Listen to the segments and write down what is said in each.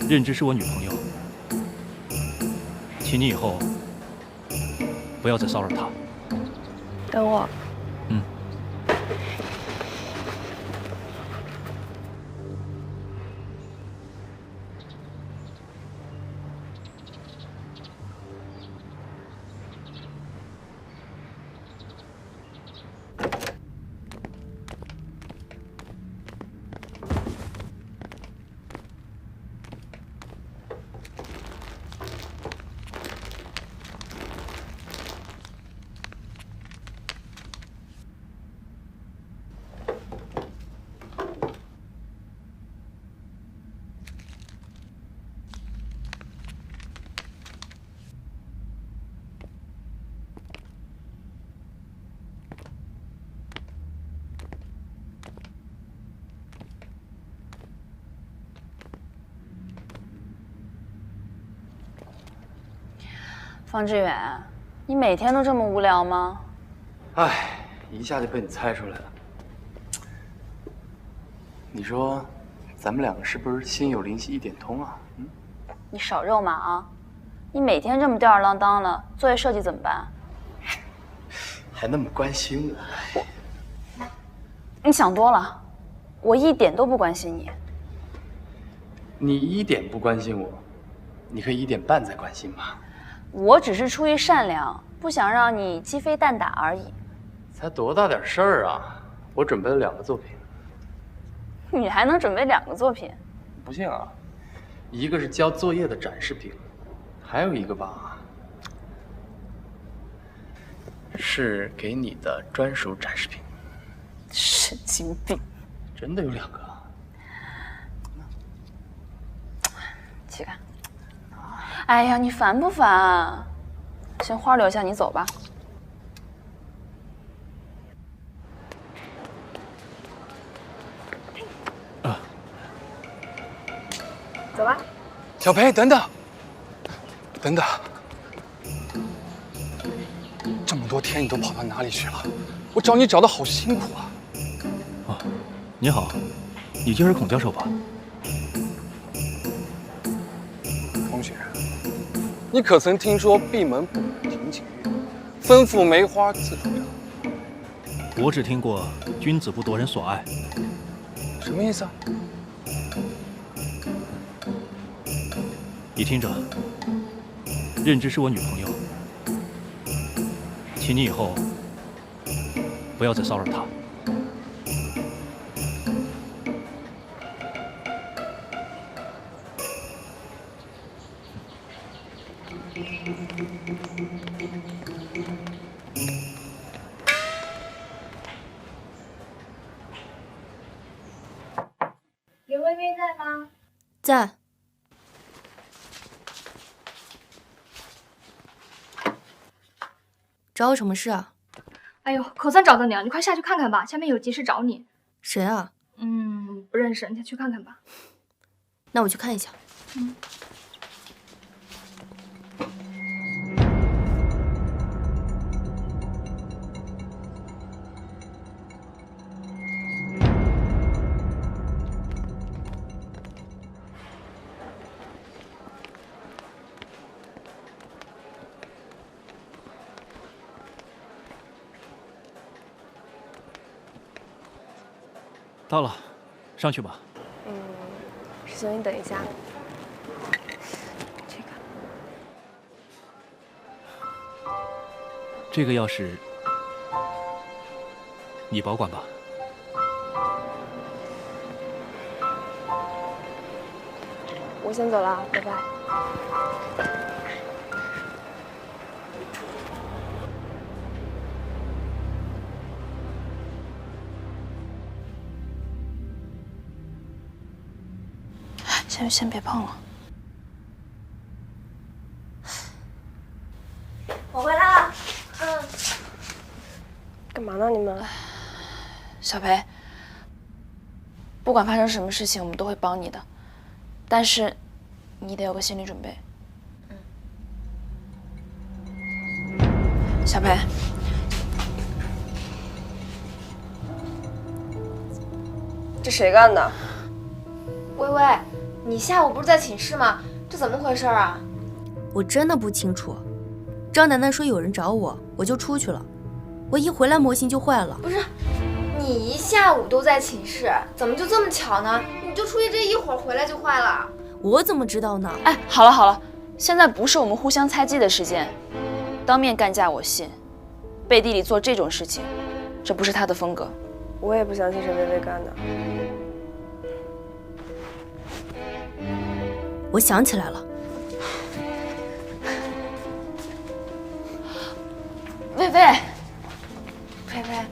任之是我女朋友，请你以后不要再骚扰她。等我。嗯。方志远，你每天都这么无聊吗？哎，一下就被你猜出来了。你说，咱们两个是不是心有灵犀一点通啊？嗯，你少肉麻啊！你每天这么吊儿郎当的，作业设计怎么办？还那么关心我。你想多了，我一点都不关心你。你一点不关心我，你可以1点半再关心吗？我只是出于善良，不想让你鸡飞蛋打而已。才多大点事儿啊！我准备了2个作品。你还能准备2个作品？不信啊，一个是交作业的展示品，还有一个吧，是给你的专属展示品。神经病！真的有2个。去看。哎呀，你烦不烦？先花留下，你走吧。走吧。小裴，等等，等等，这么多天你都跑到哪里去了？我找你找的好辛苦啊！哦，你好，你就是孔教授吧？同学，你可曾听说闭门不庭景月，吩咐梅花自主阳？我只听过君子不夺人所爱。什么意思啊？你听着，任之是我女朋友，请你以后不要再骚扰她。刘薇薇在吗？在。找我什么事啊？哎呦，口三找到你了，你快下去看看吧，下面有急事找你。谁啊？不认识，你先去看看吧。那我去看一下。到了，上去吧。师兄，你等一下。这个钥匙你保管吧。我先走了，拜拜。先别碰了。我回来了。干嘛呢你们？小裴，不管发生什么事情，我们都会帮你的，但是你得有个心理准备。小裴，这谁干的？薇薇，你下午不是在寝室吗？这怎么回事啊？我真的不清楚。张楠楠说有人找我，我就出去了。我一回来模型就坏了。不是，你一下午都在寝室，怎么就这么巧呢？你就出去这一会儿，回来就坏了。我怎么知道呢？哎，好了好了，现在不是我们互相猜忌的时间。当面干架我信，背地里做这种事情，这不是他的风格。我也不相信是薇薇干的。我想起来了，薇薇，佩佩，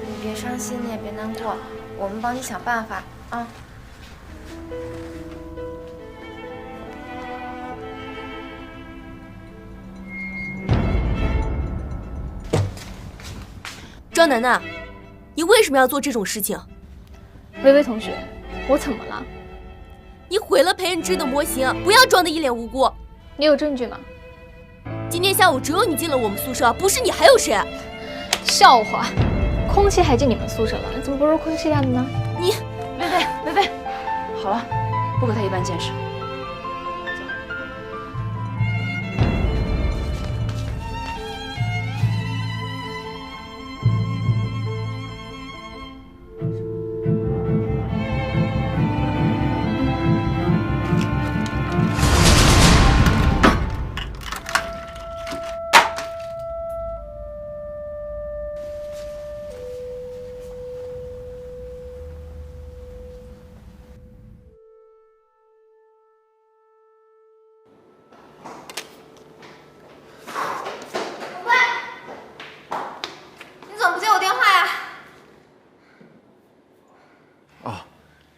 你别伤心，你也别难过，我们帮你想办法啊。张楠楠，你为什么要做这种事情？薇薇同学，我怎么了？你毁了裴仁之的模型，不要装得一脸无辜。你有证据吗？今天下午只有你进了我们宿舍，不是你还有谁？笑话，空气还进你们宿舍了，怎么不是空气干的呢？你，薇薇，好了，不和他一般见识。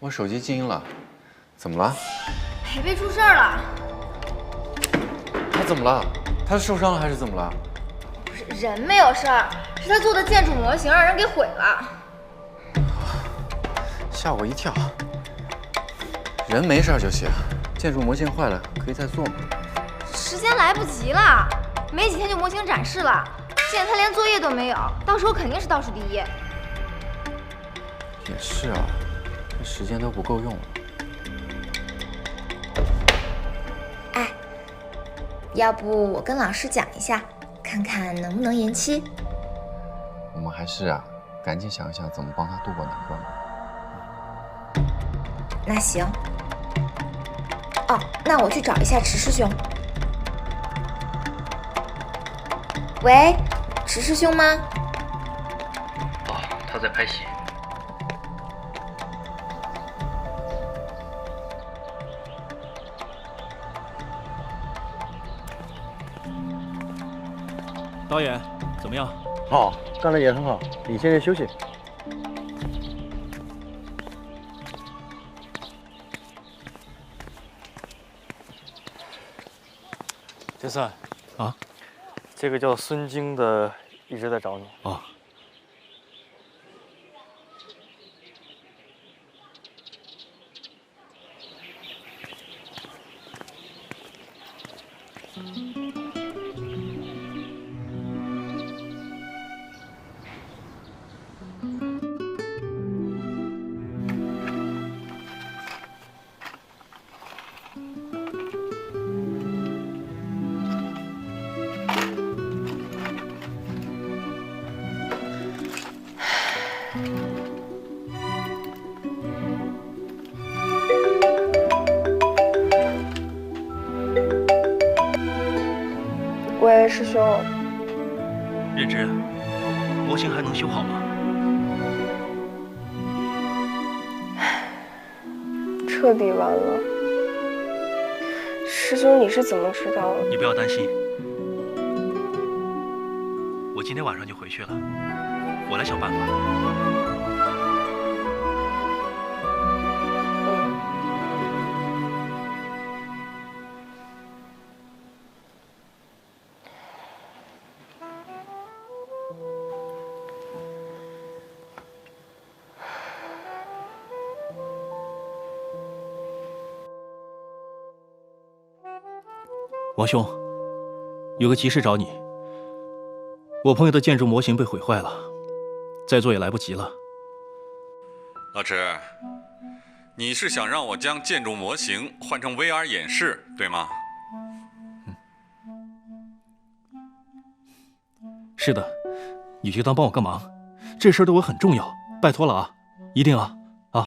我手机静音了，怎么了？培培出事儿了。他怎么了？他是受伤了还是怎么了？不是，人没有事儿，是他做的建筑模型让人给毁了。吓我一跳。人没事就行，建筑模型坏了可以再做嘛。时间来不及了，没几天就模型展示了。现在他连作业都没有，到时候肯定是倒数第一。也是啊。时间都不够用了。哎，要不我跟老师讲一下，看看能不能延期。我们还是赶紧想一想怎么帮他渡过难关吧。那行。哦，那我去找一下池师兄。喂，池师兄吗？哦，他在拍戏。导演，怎么样？好，干得也很好。你现在休息。杰森，啊，这个叫孙京的一直在找你。哦。喂，师兄。认真，模型还能修好吗？彻底完了。师兄，你是怎么知道的？你不要担心，我今天晚上就回去了，我来想办法。王兄，有个急事找你。我朋友的建筑模型被毁坏了，再做也来不及了。老池，你是想让我将建筑模型换成 VR 演示，对吗？是的，你就当帮我个忙，这事儿对我很重要，拜托了啊，一定啊。